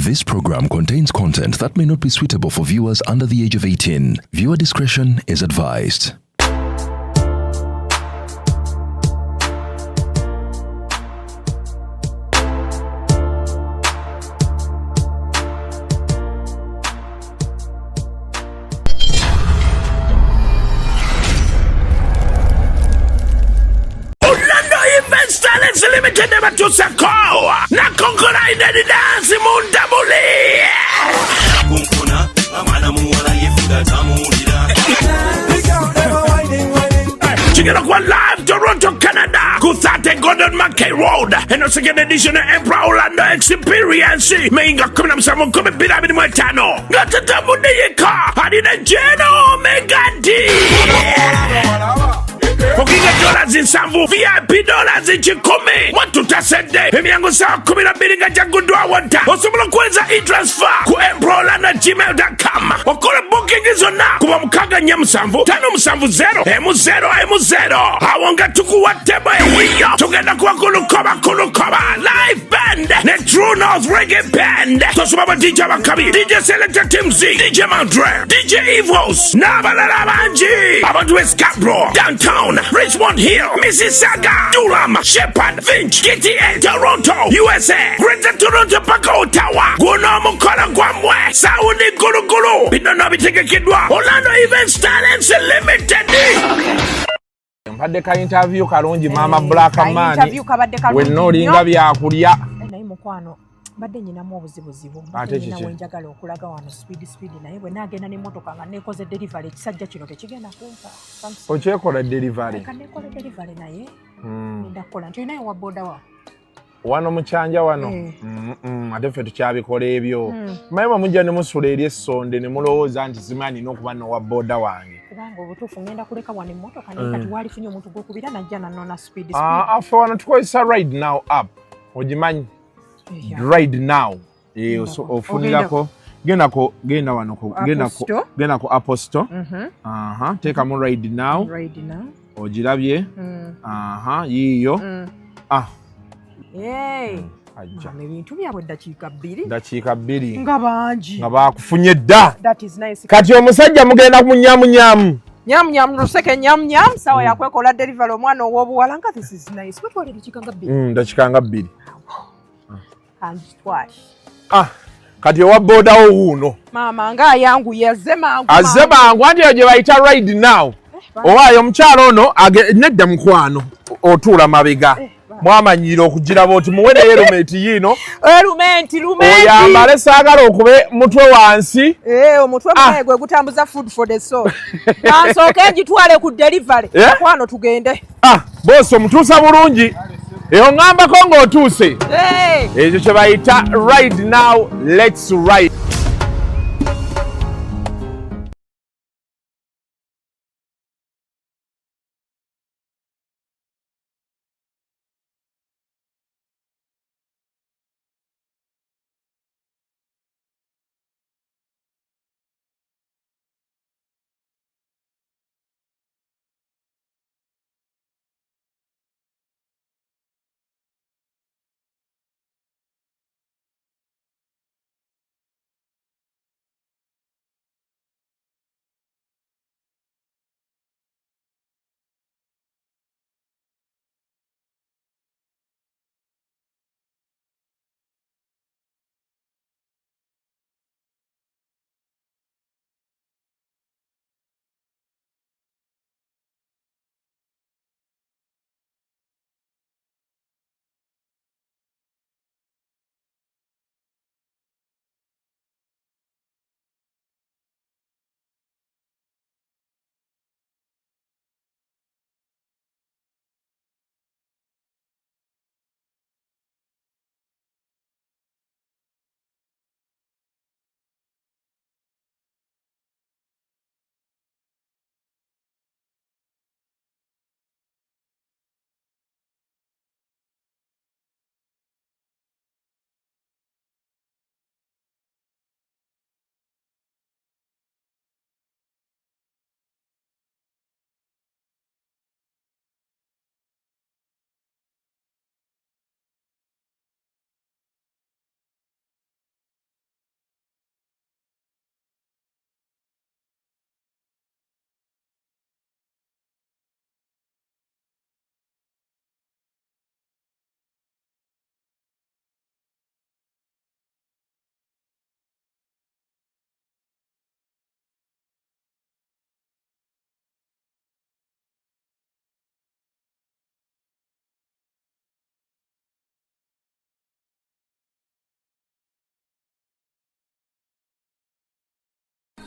This program contains content that may not be suitable for viewers under the age of 18. Viewer discretion is advised. Limited to Sakoa. Nakongola in the dance Mundamuli. Chicken of one live Toronto, Canada. Kuthate Gordon Mackay Road. And the second edition of Emperor Orlando Experience. Mainga Kunam Samu Kumi Bilabin Matano. Got the double day car. I did a Geno Mega D. Pokinga dollars in Sambu, VIP dollars in Chikome. What to Tasende? Emiango Sa Kumina Biringa Jagudwa Wanta. Osumula Kweza e-transfer. Ku emprolana@gmail.com. Wakora booking is on now. Kuwa mkaga nyamsamvu. Tano msamvu zero. Emu zero. Awanga tuku wateba hiyo. Tugenda kwa kulukoba. Live band. Ne True North Reggae Band. Tosubaba DJ Makabi. DJ Selector Tim Z. DJ Mandre. DJ Evos. Nabalala Banji. Abantu Escabro. Downtown. Richmond Hill, Mississauga, Durham, Shepherd, Finch, GTA, Toronto, USA, Greater Toronto, Paka, Ottawa, Namukasa, Guamwe, Saudi, Gulu, Binono, Bitekekidwa, Orlando Events Talents Limited. Mpadde ka interview kalungi mama Black Man. We no linga byakulya. Naye mukwano badde nyinamu obuzibuzibu nyina wenjagala okulaga wano speed naye bwe nagenda n'emmotoka nga nekoze delivery ekisajja kino tekigenda kumpa okyekola delivery kanekola delivery naye ndakola nti naye wa boda wano mukyanja wano ate ffe tukyabikola ebyo mayema mujja ne musula eri essonde ne mulowooza nti zimanyi n'okuba nowa boda wange kubanga obutuufu ngenda kuleka wano emmotoka naye kati walifunye omuntu gwokubira najja nanona speed affe wano tukozesa ride now app ogimanyi right now ofunirako genda wano genda ko Apple Store teeka mu right now ogirabye yiyo ebintu byabwe dakiika bbiri nga bangi nga bakufunye dda kati omusajja mugenda kumunyamunyamu nyam luseke nyam sawa yakwekola delivery omwana ow'obuwala nga this is nice kwetwale dakiika nga bbiri kati owa boda wo wuuno mama nga yangu yazze mangu anti gye bayita ride now owaayo omukyalo ono nedda mukwano otuula mabega mwamanyire okugiraba oti muwereyo erumenti yiino oyambale saagala okube mutwe wansi omutwe mwaye gwe gutambuza food for the soul ansooke ngitwale ku delivery mukwano tugende boosi omutuusa bulungi eyo ngambako ng'otuuse ekyo kye bayita ride now let's ride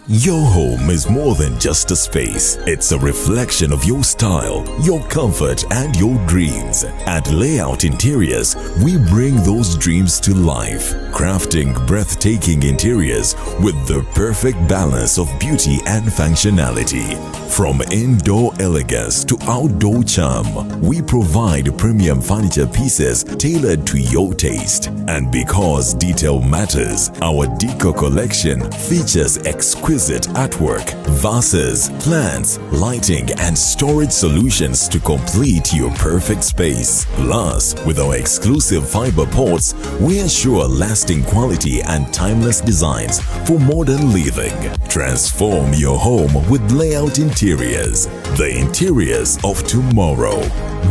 Your home is more than just a space. It's a reflection of your style, your comfort, and your dreams. At Layout Interiors, we bring those dreams to life, crafting breathtaking interiors with the perfect balance of beauty and functionality. From indoor elegance to outdoor charm, we provide premium furniture pieces tailored to your taste. And because detail matters, our Deco collection features exquisite artwork, vases, plants, lighting, and storage solutions to complete your perfect space. Plus, with our exclusive fiber pots, we ensure lasting quality and timeless designs for modern living. Transform your home with Layout Interiors, the interiors of tomorrow.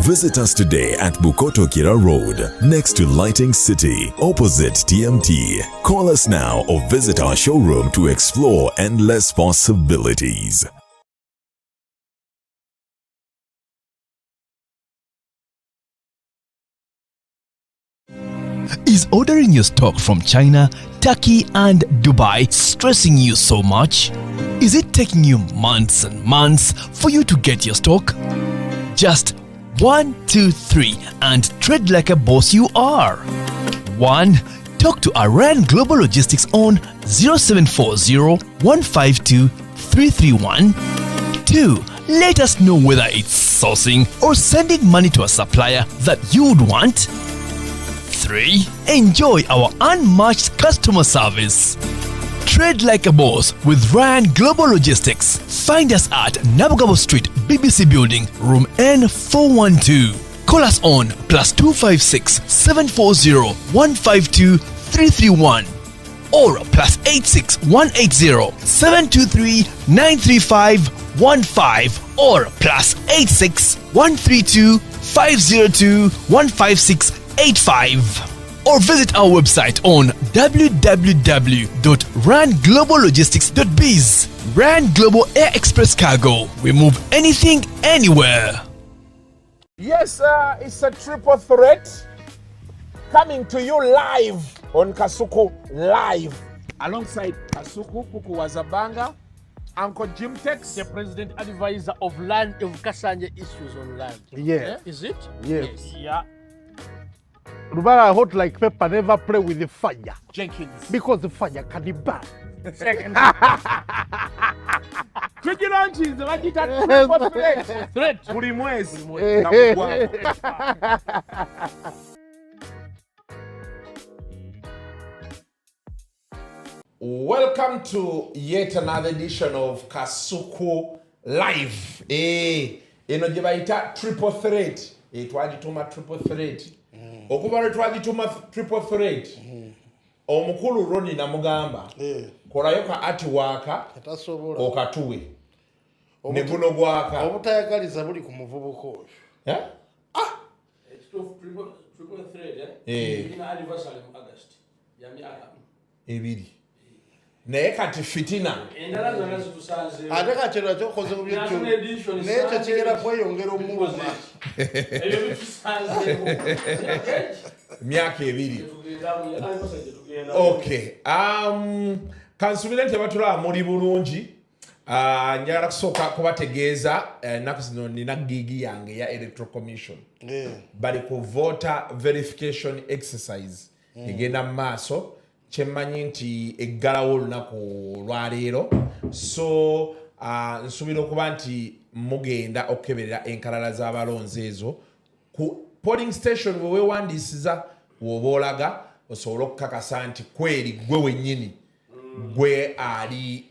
Visit us today at Bukoto Kira Road, next to Lighting City, opposite TMT. Call us now or visit our showroom to explore endless possibilities. Is ordering your stock from China, Turkey, and Dubai stressing you so much? Is it taking you months and months for you to get your stock? Just 1, 2, 3 and tread like a boss you are. 1. Talk to Iran Global Logistics on 0740 152 331. 2. Let us know whether it's sourcing or sending money to a supplier that you would want. 3. Enjoy our unmatched customer service. Trade like a boss with Ryan Global Logistics. Find us at Namukasa Street, BBC Building, room N412. Call us on +256 740 152 331 or +86 180 723 935 15 or +86 132 502 156 85. Or visit our website on www.rangloballogistics.biz. Rand Global Air Express Cargo. We move anything, anywhere. Yes, it's a triple threat coming to you live on Kasuku Live. Alongside Kasuku, Kuku Wazabanga, Uncle Jim Tex, the president advisor of land of Kasanje issues on land. Yeah. Is it? Yes. Yeah. Rubara hot like pepper, never play with the fire. Jenkins. Because the fire can be burn. Second. Vigilantes, wakita triple threat. Threat. Buli mwezi. Welcome to yet another edition of Kasuku Live. Eno gye bayita triple threat. Twagituma triple threat. Okuva lwe twagituma triple threat. Omukulu Roni namugamba. Kolayo ka artwork okatuwe. Ne guno gwaka. Obutayagaliza buli ku muvubuka oyo. It's triple thread, in anniversary of August. Yami aka. Ebiri. Naye kati fitina. Endala zonna zitusanze. Ate kachero kyokoze mu by'ekyo. N'ekyo kigera kweyongera omuluma. Ebyo bitusanze. Myaka ebiri. Okay. Kansubire nti batula muri bulungi. Njagala kusooka kubategeeza ennaku zino nina gigi yange ya Electoral Commission. Bali ku voter verification exercise. Egenda mu maaso. Kyemmanyi nti eggalawo olunaku lwaleero. So nsuubira okuba nti mugenda okukeberera enkalala z'abalonzi ezo. Ku polling station we weewandiisiza w'oba olaga osobola okukakasa nti kweri gwe wennyini gwe ali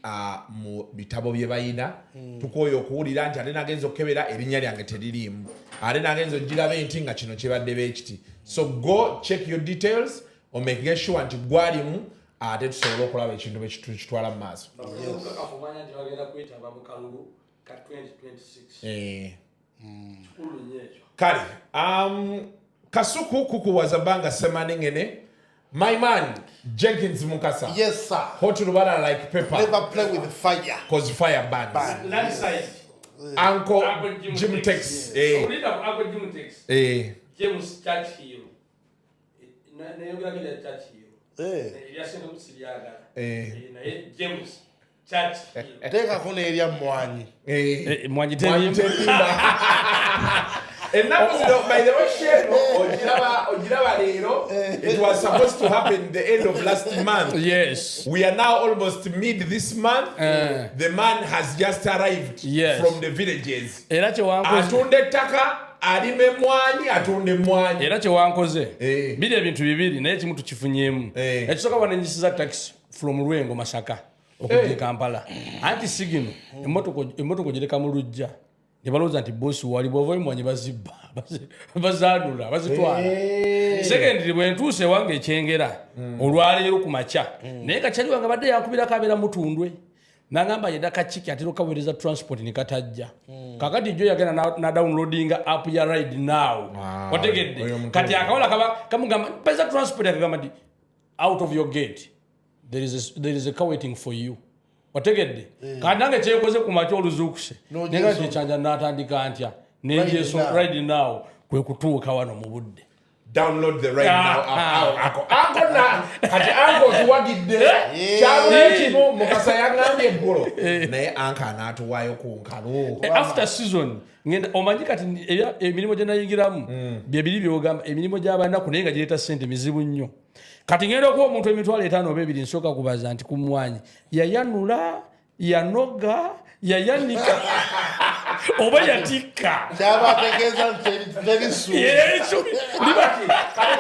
mu bitabo bye bayina. Tukooye okuwulira nti ate nagenza okukebera erinnya lyange teririimu. Ate nagenza ogirabe nti nga kino kibadde beekiti. So go check your details or make sure nti gwalimu ate tusobola okulaba ekintu bwe kitwala mu maaso. Kale, Kasuku Kuku Wazabanga Semaningene. My man, Jenkins Mukasa. Yes, sir. Hot Rubara like pepper. Never play with fire. Cause fire burns. That side. Uncle Jim Tex. Uncle Jim Tex. James Church Hill. Nayogera kile Church Hill. Yasena musiliaga. James teekako n'erya mmwanyi mwanyi Ennaku zino, by the way, Sheno, Ojiraba Leero, it was supposed to happen the end of last month. Yes. We are now almost mid this month. The man has just arrived from the villages. Era kyewankoze. Atunda ettaka, alima emmwanyi, atunda emmwanyi. Era kyewankoze. Biri ebintu bibiri naye kimu tukifunyeemu. Ekisooka banenyisiza taxi from Lwengo Masaka okujja Kampala. Anti sigino emmotoka ogireka mu luggya. Nebalooza nti bosi wali bwova emmwanyi bazibba bazaanula bazitwala. Secondly bwe ntuuse wange ekyengera olwaleero ku makya naye kakyali wange badde yankubirako abeera mutundwe n'agamba yedda kachiki atera okaweereza transport ne katajja kakati jjo yagenda na downloadinga app ya Ride Now otegedde kati akawala kamugamba pesa transport akagamba nti out of your gate there is a car waiting for you. Otegedde kandange kyekoze ku makya oluzukuse nenga kyanja n'atandika ntya n'enjeso Ride Now kwe kutuuka wano mu budde. Download the Ride Now app. Kati anko tuwagidde kyabula kino Mukasa yangambye eggulu naye anko anaatuwaayo ku nkalu. After season ngenda omanyi kati emirimu gye nayingiramu byebiri byogamba emirimu gy'abanaku naye nga gireeta ssente mizibu nnyo. Kati ngenda okuwa omuntu emitwalo 5 oba 2 nsooka kubaza nti ku mmwanyi yayanula yanoga yayanika oba yatikka kyabategeeza terisu libaki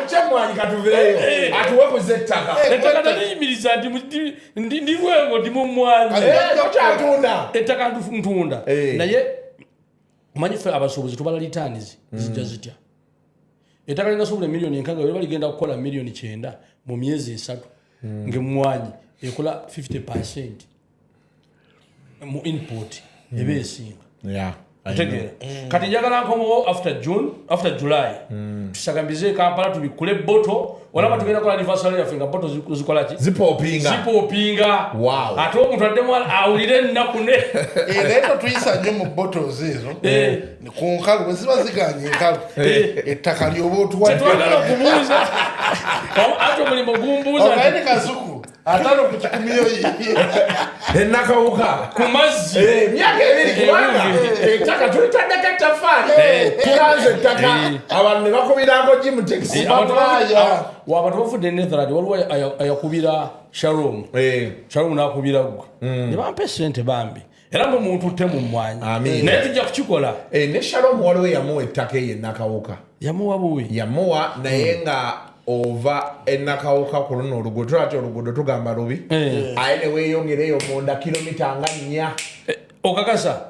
kyemmwanyi katuveeyo atuwe kuzettaka ettaka naliyimiriza nti ndi Lwengo ndi mu mmwanyi kyatunda ettaka ntunda naye omanyi ffe abasuubuzi tubala litaanizi zijja zitya ettaka lingasobola miliyoni 6 bwe baligenda kukola miliyoni 9 mu myezi 3 ng'emmwanyi ekola 50% mu input ebe esinga kati njagala nkomawo after July tusagambize Kampala tubikule boto olaba tugenda kola anniversary yaffe nga boto zikola ki zipopinga ate omuntu addemu awulire ennaku ne leero tuyisa nnyo mu bottles ezo ku nkalu bwe ziba ziganye enkalu ettaka lyoba otuwadde tetwagala okubuuza ate omulimu gumbuuza ogaine kasuku atano ku kikumiyo ennakawuka ku mazzi myaka 2 kubanga ettaka tulitaddeko ettafaali tulanze ettaka abantu ne bakubirako jimu taxi abantu bafudde Netherland waliwo ayakubira Shalom n'akubira gwe ne bampa essente bambi era mu muntu utte mu mmwanyi naye tujja kukikola ne Shalom waliwo yamuwa ettaka eyo ennakawuka yamuwa buwi yamuwa naye nga ova ennakawuka ku luno oluguudo tulati oluguudo tugamba lubi aye ne weeyongereyo munda kilomita nga 4 okakasa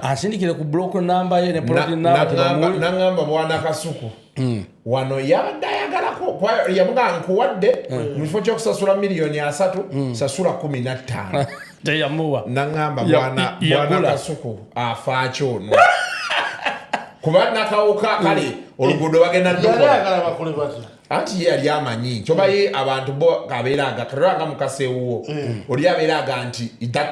asindikire ku block number ye ne plot number nangamba bwana Kasuku wano yabadde ayagalako yamuga nkuwadde mu kifo ky'okusasula miliyoni 3 sasula 15 teyamuwa nangamba bwana Kasuku afa kyono kuba nakawuka kale oluguudo bagenda ddukula anti ye yali amanyi kyoba ye abantu bo kabeera agakalanga mukaseewuwo oli abeera aga nti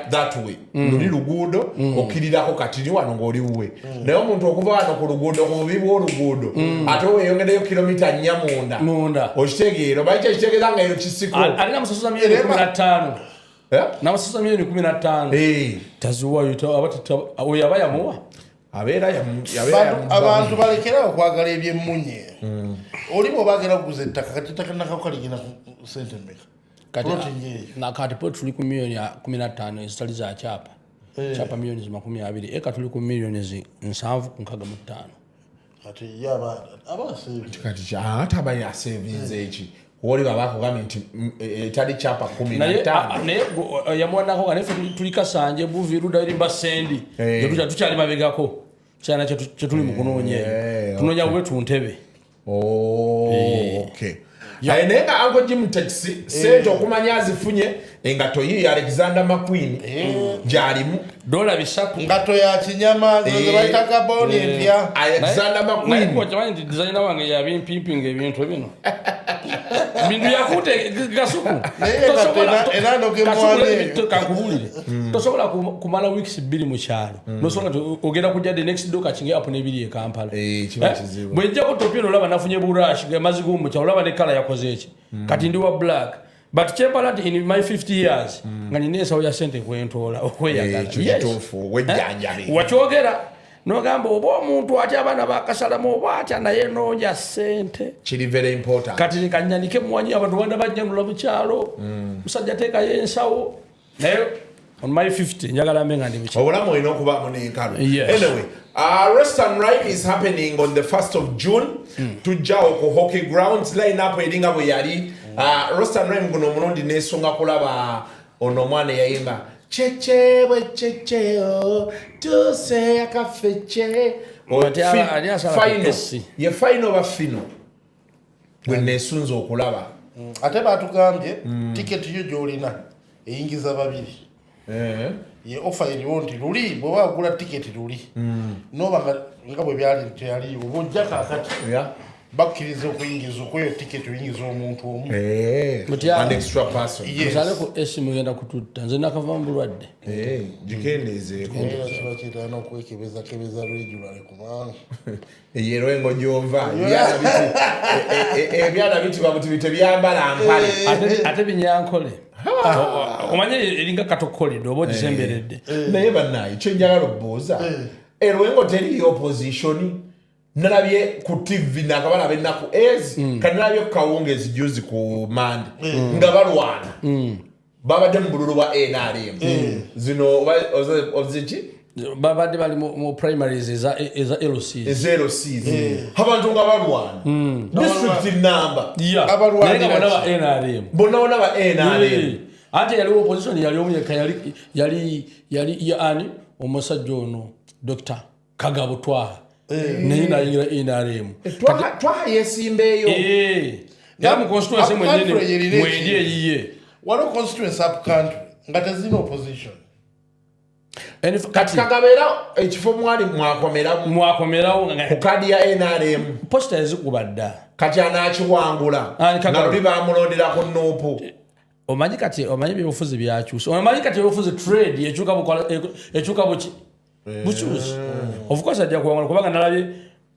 that way luli luguudo okkirirako kati ni wano ng'oli wuwe naye omuntu okuva wano ku luguudo ku bubi bw'oluguudo ate weeyongereyo kilomita 4 munda okitegeera oba ekitegeeza nga eyo kisiko alina musasuza miliyoni 15 namusasuza miliyoni 15 taziwayo oyo aba yamuwa abantu balekerawo okwagala ebyemmunye oli bw'obaagera okuguza ettaka kati ettaka nakawuka ligenda ku sente mmeka kati po tuli ku miliyoni 15 ezitali za kyapa miliyoni 20 eka tuli ku miliyoni 7.65 kati aba kati ate aba yasevinze eki woli babakugambye nti etali kyapa 15 naye yamuwanako nga naffe tuli Kasanje buviruda erimba sendi tukyali mabegako kyana kyetuli mu kunoonya tunoonya bwe tuntebe okay naye nga anko Jim taxi sente okumanya azifunye engato yiyo Alexander McQueen gyalimu $300 ngato ya kinyama bayita kaboni empya Alexander McQueen naye nti designer wange yabimpimpinga ebintu bino bintu yakute Kasuku kankubulire tosobola kumala weeks 2 mu kyalo nosobola ogenda kujja the next day kachinge apo nebiri e Kampala bwejja ko topino olaba nafunye burash ge mazigu mu kyalo olaba ne kala yakoze eki kati ndi wa black but kyempala nti in my 50 years nga nina ensawo ya sente kwentoola okweyagala wakyogera nogamba oba omuntu atya abaana bakasalamu oba atya naye noonya sente kiri very important kati kanyanike muwanyi abantu banda bajjanula mu kyalo musajja teekayo ensawo naye on my 50 njagala mbe nga ndi mukyalo obulamu olina okubaamu n'enkalo anyway Rest and Rhyme is happening on the 1st of June tujjawo ku hockey grounds line up eringa bwe yali Rest and Rhyme guno omulundi neesonga kulaba ono omwana eyayimba cheche bwe checheo tuse akafeche ye final ba fino gwe neesunza okulaba ate batugambye tiketi yo gyolina eyingiza babiri ye offer eriwo nti luli bwe wagula tiketi luli noba nga bwe byali teyali obujja kakati bakkiriza okuyingiza okweyo tiketi oyingiza omuntu omu an extra person musaleko esimu genda kututta nze nakava mu bulwadde gikendeezeeko kiba kyetaana okwekebezakebeza regular kubanga yerwengo gyova ebyana bitibwa buti tebyambala mpale ate binyankole omanye eringa katokolidde oba ogisemberedde naye bannaye kyenjagala okubuuza erwengo teriyo opposition nalabye ku TV nakabala bennaku kanalabye ku kawungezi juzi ku mande nga balwana babadde mu bululu bwa NRM zino oziki babadde bali mu primaries eza LCs abantu nga balwana district number abalwana ba NRM bonna ba NRM ate yali opposition yali omuyeka yali ani omusajja ono Dr. Kagabo Twaha naye nayingira NRM Twaha yesimbeeyo era mu constituency mwenyewe mwendi eyiye waliwo constituency up country nga tezina opposition kati kagabeera ekifo mwali mwakomerawo ku kadi ya NRM posta yazikuba dda kati anakiwangula nga luli bamulondera ku nuupu omanyi byobufuzi byakyusa omanyi kati byobufuzi trade ekyuka buki bukyusi of course ajja kuwangula kubanga nalabye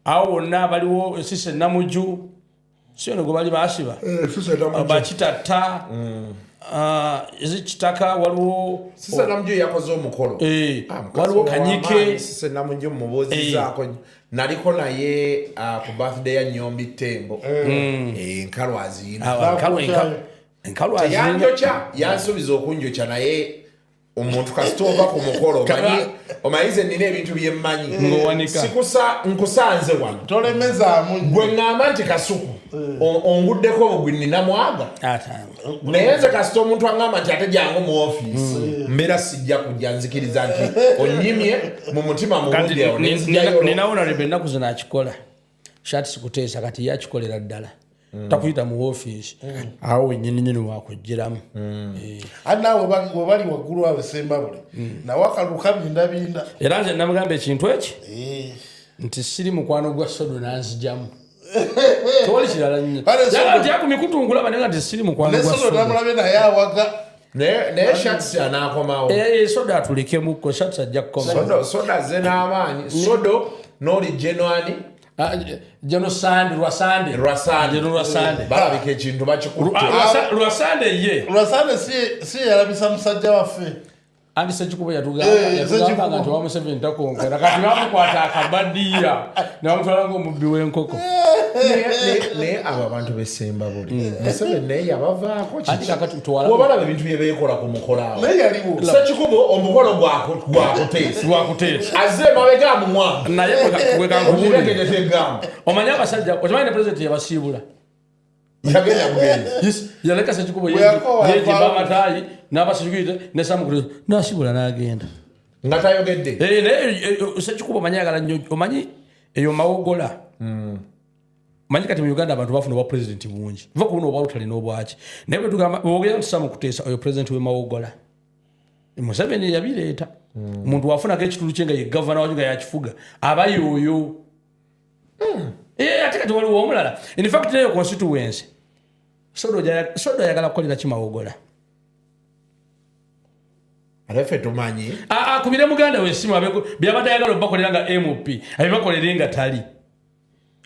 awo wonna baliwo sise namuju siyo ngo bali basiba bakitatta ezikitaka waliwo sise namuju yakoze omukolo waliwo kanyike sise namuju mubuuzizaako naliko naye ku birthday ya Nyombi Tembo enkalu azina teyanjokya yansuubiza okunjokya naye omuntu kasitova ku mukolo omayize nina ebintu byemmanyi nkusanze wano tolemezaamu gwe ŋŋamba nti kasuku onguddeko obugwi nina mwaga naye nze kasita omuntu aŋŋamba nti ate jangu mu ofiisi mbeera sijja kujja nzikiriza nti onyimye mu mutima muwulyewo ninawonalebe ennaku zino akikola shati sikuteesa kati ye akikolera ddala takuyita mu ofiisi awo wenyininyini wakugiramu ate naawe webali waggulu awe sembabule nawe akaluka bindabinda era nze namugamba ekintu eki nti siri mukwano gwa sodo nanzijamu tewali kirala nnyo nti akumikutungula banenga nti siri mukwano gwa sodo namulabe naye awaga naye shats anaakomawo sodo atulekemukko shats ajja kukoma sodo ze n'amaanyi sodo n'oli genoani Lwasande balabika ekintu bakikutte Lwasande si yalabisa musajja waffe andi sekikubo yatugamba nti wamuseveni takonkera kati bamukwata akabadiya nebamutwala ngaomubbi w'enkoko naye abo abantu besemba buli Museveni naye yabavaako kikiwabalaba ebintu byebeekola ku mukolo awo sekikubo omukolo gwakuteesa azze mabega mumwanga naye bwekankubuliregedetega omanye abasajja okimanyi ne pulezidenti yabasiibula yagenda bugenda yaleka sekikubo yejiba amatayi n'abasijukirite ne samukurizo n'asibula n'agenda nga tayogedde naye sekikubo omanyi ayagala nnyo omanyi eyo mawogola manyi kati mu Uganda abantu bafuna obwa pulezidenti bungi va kubona obwa lutalina obwaki naye bwe tugamba bwogera nti Samukuteesa oyo pulezidenti w'emawogola Museveni yabireeta omuntu wafunako ekitundu kye nga ye gavana wakyo nga yakifuga aba yoyo ate kati waliwo omulala in fact nayo constituency sodo ayagala kukolera kimawogola alefe tumanyi kubire muganda wesimu byabadde ayagala obakolera nga MOP abibakolere nga tali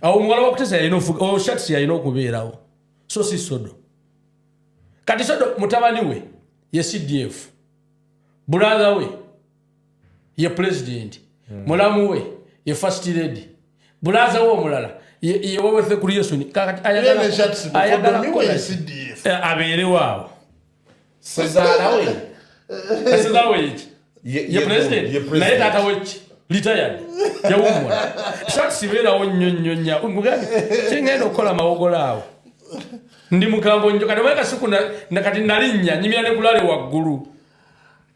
awo omuwala wakuteesa yalina ofuga shats yalina okubeerawo so si sodo kati sodo mutabani we ye CDF brother we ye president mulamu we ye first lady brother we mulala ye wowe the creation kakati ayagala we CDF abere wao Cesar we ye president naye tata we retired ya umula shots ibera wonyonyonya umugani chengeno kola mawogolawo ndi mukambo njo kati weka siku na kati nalinya nyimya ne kulale waggulu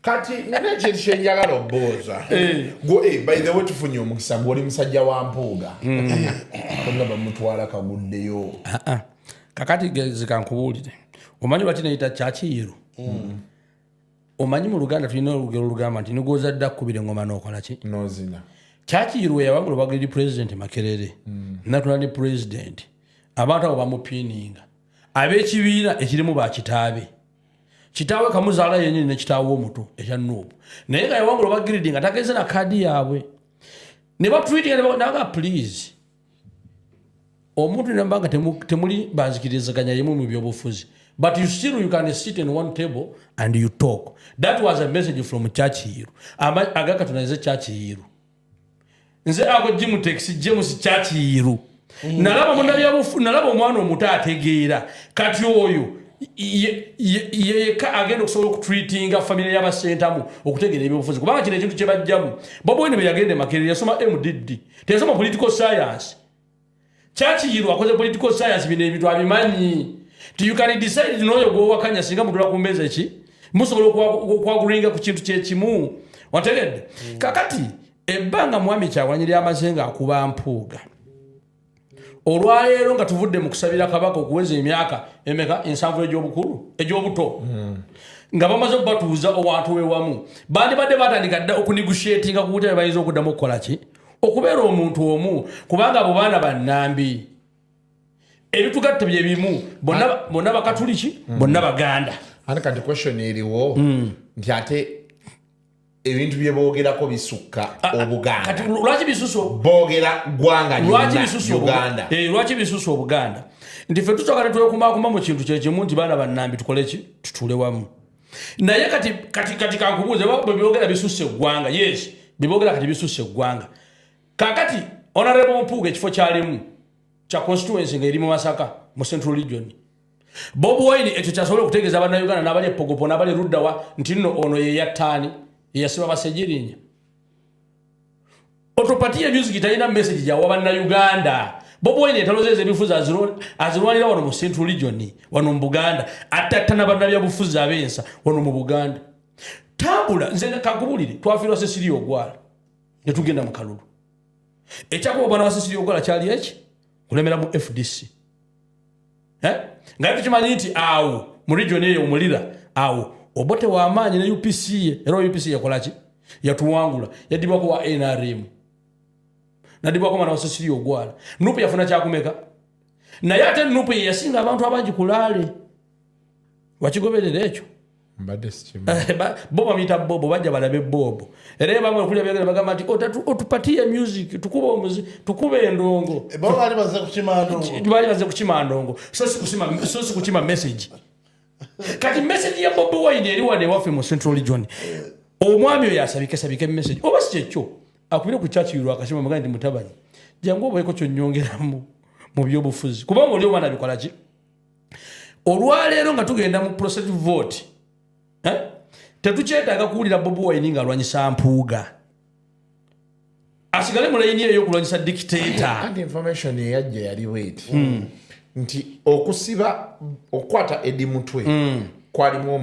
kati nene chintu njagala oboza go by the way tufunye omukisa goli musajja wa Mpuuga konna bamutwala kaguddeyo kakati zikankubulire omanyi bati nayita chachiiro omanyi mu Luganda tulina olugero lugamba nti nigoza dda kubire ngoma nokola ki nozina chachiiro yawangula bagiri president Makerere natula ni president abantu abo bamupininga abekibiira ekirimu bakitaabe kitaawe kamuzaala yenyini ne kitaawe omuto ekya Nuubu naye nga yawangula bagiridi nga tageze na kadi yaabwe ne batweetinga naga please omuntu nambanga temuli banzikirizaganya yemu mu byobufuzi but you can sit in one table and you talk. That was a message from Chachiiro. Agaka tunaize Chachiiro. Nze ako jimu teksi James Chachiiro. Nalaba nalaba omwana omuto ategeera kati oyo yeka agenda okusobola okutreatinga family y'abasentamu okutegeera ebyobufuzi kubanga kino ekintu kye bajjamu Bobo Wine bwe yagenda Makerere yasoma MDD teyasoma political science. Chachiiro akoze political science bino ebintu abimanyi. You can decide noyo go wakanya singa mutula kumbeza echi musobola okwaguringa ku kintu kyekimu wategedde kakati ebbanga mwami kyawanyiri amazenga akuba Mpuuga olwaleero nga tuvudde mu kusabira kabaka okuweza emyaka emeka 7 egy'obukulu egy'obuto nga bamaze okubatuuza owantu wewamu bandi badde batandika dda okunegotiatinga ku butya bayinza okuddamu okukola ki okubeera omuntu omu kubanga abo baana bannambi ebitugatte bye bimu bonna bakatuliki bonna baganda ani kati question eriwo nti ate ebintu bye boogerako bisukka Obuganda kati lwaki bisuso boogera gwanga Uganda lwaki bisuso Obuganda nti ffe tusooka ne twekumakuma mu kintu kyekimu nti baana bannambi tukole ki tutule wamu naye kati kankubuuze bwe byogera bisusse eggwanga yes bibogera kati bisusse eggwanga kakati honorable Mpuuga ekifo kyalimu cha constituency nga eri mu Masaka mu Central Region Bobo Wine ekyo kyasobola okutegeeza abana Uganda n'abali Pogopo n'abali Ruddawa nti nno ono ye yattaani yasiba basejirinya otopatia music talina message gyawa banna Uganda Bobo Wine etalozeeza ebifuzi azirwanira wano mu Central Region wano mu Buganda atattana banna byabufuzi abensa wano mu Buganda tambula nze kakubulire twafiirwa Cecilia Ogwala ne tugenda mu Kalulu ekyakuba bwana wa Cecilia Ogwala kyali eki kulemera mu FDC nga tukimanyi nti awo mu region eyo omulira awo Obote wa amaanyi ne UPC era UPC yakola ki yatuwangula yadibwako wa NRM nadibwako mwana wa Cecilia Ogwala Nuupu yafuna kyakumeka naye ate Nuupu yasinga abantu abangi kulaale wakigoberera ekyo mbadde sikimu Bobo amita Bobo bajja balabe Bobo era bamwe okulya byagala bagamba nti otupatie music tukuba omuzi tukuba endongo Bobo ali baze kukima ndongo so si kukima message kati message ya Bobo Wine eri wane wafe mu Central Region omwami oyo asabike message oba si kyekyo akubire ku Chachiiro akashima magandi mutabani jangu obweko kyonyongera mu byobufuzi kubanga oli omwana bikola ki olwaleero nga tugenda mu process vote tetukyetaaga kuwulira Bobo Wine nga alwanyisa Mpuuga asigale mu layini eyo okulwanyisa dictator and information eyajja yali wait nti okusiba okwata Eddie Mutwe kwalimu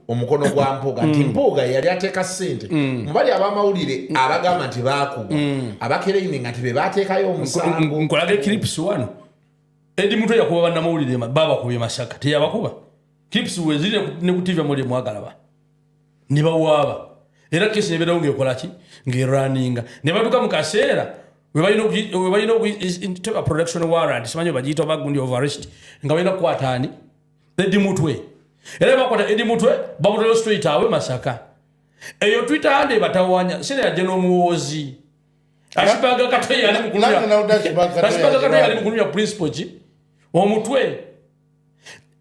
omukono gwa Mpuuga nti Mpuuga yali ateeka ssente mubali abamawulire abagamba nti baakuba abakereine nga tibe baateekayo omusango nkolaga clips wano Eddie Mutwe yakuba bannamawulire baba kubye Masaka teyabakuba clips wezire ne ku TV muli mwagalaba nibawaaba era kesi nebera ungekola ki ngiraninga ne baduka mu kaseera we balina into a production warrant simanyi bagiyita bagundi of arrest nga balina kukwataani Eddie Mutwe era bakwata Eddie Mutwe bamutwala straight awe Masaka eyo Twitter hande batawanya sene yaje n'omuwozi ashibaga katoya ali mukunya principal ki omutwe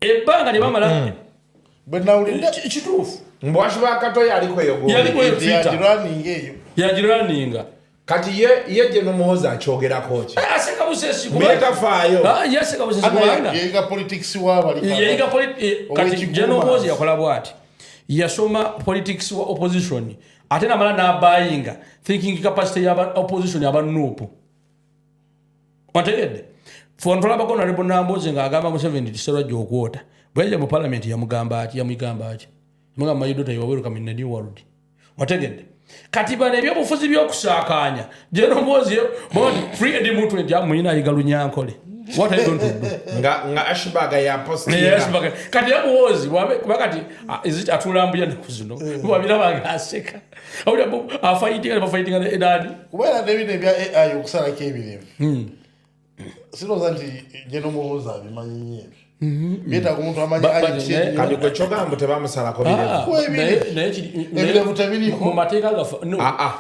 ebbanga ne bamala benawulira kituufu mbwashiba katoya aliko yagiraninga kati ye je nomuhoza akyogerako ki aseka busesi metafaayo yaseka busesi kubanga yenga politics wabali yenga kati je nomuhoza yakola bwati yasoma politics wa opposition ate namala n'abayinga thinking capacity yaba opposition yaba nupu wategedde fontola bakona rebo namboze ng'agamba mu 70 tisera gy'okwota bweja mu parliament yamugamba ati mugamba you don't welcome in the new world wategedde kati bane ebyobufuzi by'okusaakaanya jeno mozi bodi free edi mutu nti amuyina ayigalunyankole what are you going to do nga ashibaga ya post kati yamuwozi bakati is it atulambuya nakuzino babira bagaseka awulia afighting edani kubera David bya AI okusala kebiremu sinoza nti jeno muhoza bimanyi nyebi beta kumuntu amanya ayi kadi kwe chogambo tebamusalako birevu tabiri mu mateeka gafa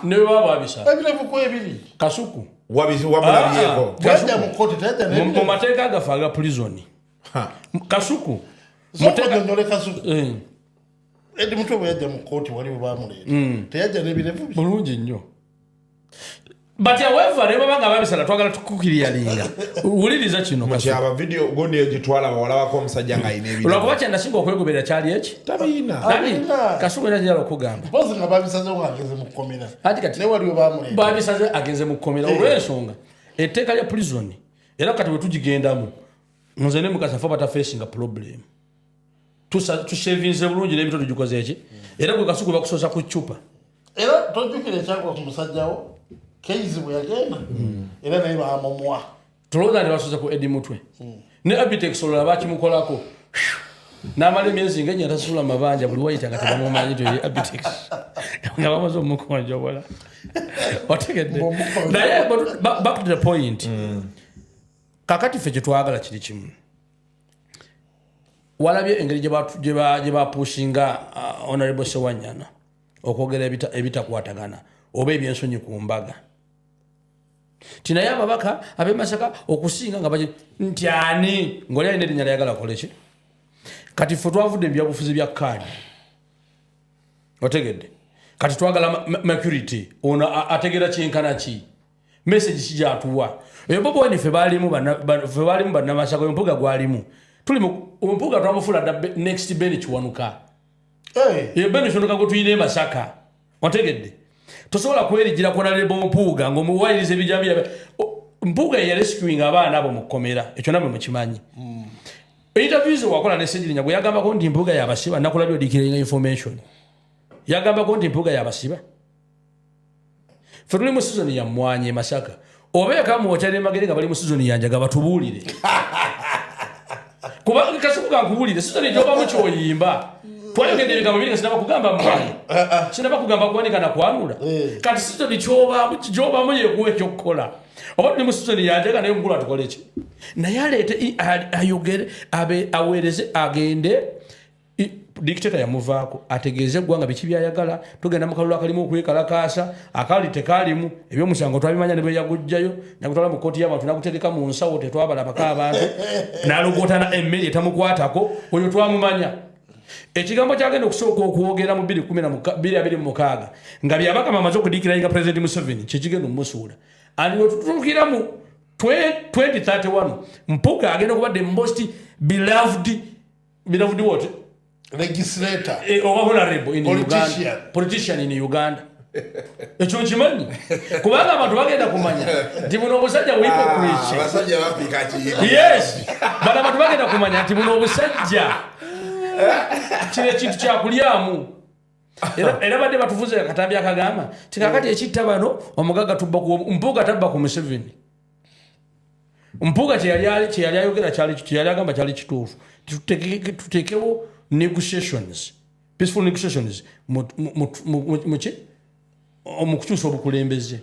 ne baba abisa birevu ko ebiri kasuku wabulabyeko tajja mu kote tajja ne mu mateeka gafa ga prison kasuku mutega kasuku edi mutu bwajja mu kote wali bamuleta teyajja ne birevu bulungi nnyo but however reba banga babisala twagala tukukiriyalinga uliriza kino machaba video gondi ejitwala wala ko musajja nga ine video ulako bacha ndasinga okwegobera kyali eki tabina kasuku era jalo kugamba bozi nga babisaze ngageze mu komera ati kati ne wali bamuleta babisaze agenze mu komera olwensonga etteka lya prison era kati wetugigendamu nze ne Mukasa fo bata facing a problem tushevinze bulungi n'ebitoto gikoze eki era gwe kasuku bakusosa ku chupa era tojukire kyako ku musajjawo Keizi buyagenda era naye bamumwa tuloza ne basoza ku edi mutwe ne abitex olala bakimukolako n'amala emyezi ng'ennya tasula mabanja buli wayita nga tebamumanyi to ye abitex nga bamaze omukonjobola otegedde naye back to the point kakati ffe kyetwagala kiri kimu walabye engeri gye bapushinga honorable Sewanyana okwogera ebitakwatagana oba ebyensonyi ku mbaga tinaye ababaka ab'emasaka okusinga nga baje nti ani ngoli alina erinnya lyayagala koleki kati ffe twavudde mu byabufuzi bya kaadi otegedde kati twagala mercurity ono ategera kyenkana ki message kigyatuwa eyo bobo wani ffe baalimu bannamasaka ompuga gwalimu tuli ompuga twamufula next ben kiwanuka eyo ben kiwanuka gwe tuyina emasaka otegedde tosobola kwerigira kona lebo mpuga ngomuwayiriza ebijambi mpuga ya rescuing abaana abo mukomera ekyo namwe mukimanyi interviews wakola ne Sejirinya gwe yagamba ko ndi mpuga ya basiba nakulabyo dikira information yagamba ko ndi mpuga ya basiba fetuli mu season ya mwanye Masaka obeka mu hotel magerenga bali mu season yanjaga batubulire kuba kasuka nkubulire season ejoba mu kyoyimba twayogedde ebigambo biri nga sinaba kugamba mwani sinaba kugamba kuwanika na kwanula kati sizoni kyobamu yekuwa ekyokukola oba tuli mu sizoni yanjaga naye omukulu atukole ki naye aleete ayogere aweereze agende dictator yamuvaako ategeeze eggwanga biki byayagala tugenda mu kalulu akalimu okwekalakaasa akali tekalimu ebyomusango twabimanya ne bweyagujjayo nakutwala mu kooti y'abantu nakutereka mu nsawo tetwabalabako abantu n'alogotana emmere etamukwatako oyo twamumanya ekigambo kyagenda okusooka okwogera mu 2026 nga byabakama amaze okudikirayinga President Museveni kyekigenda omusuula and wetutuukira mu 2031 mpuga agenda okuba the most beloved what legislator honorable in Uganda politician in Uganda ekyo kimanyi kubanga abantu bagenda kumanya nti muno obusajja bwipokrichi abasajja bapika ki yes bana abantu bagenda kumanya nti muno obusajja kile kintu kyakulyamu era badde batuvuze akatambi akagamba tikakati ekitta bano omugaga tubba ku mpuga tabba ku Museveni mpuga kyeyali ayogera kyali agamba kyali kituufu tutekewo negotiations peaceful negotiations omukukyusa obukulembeze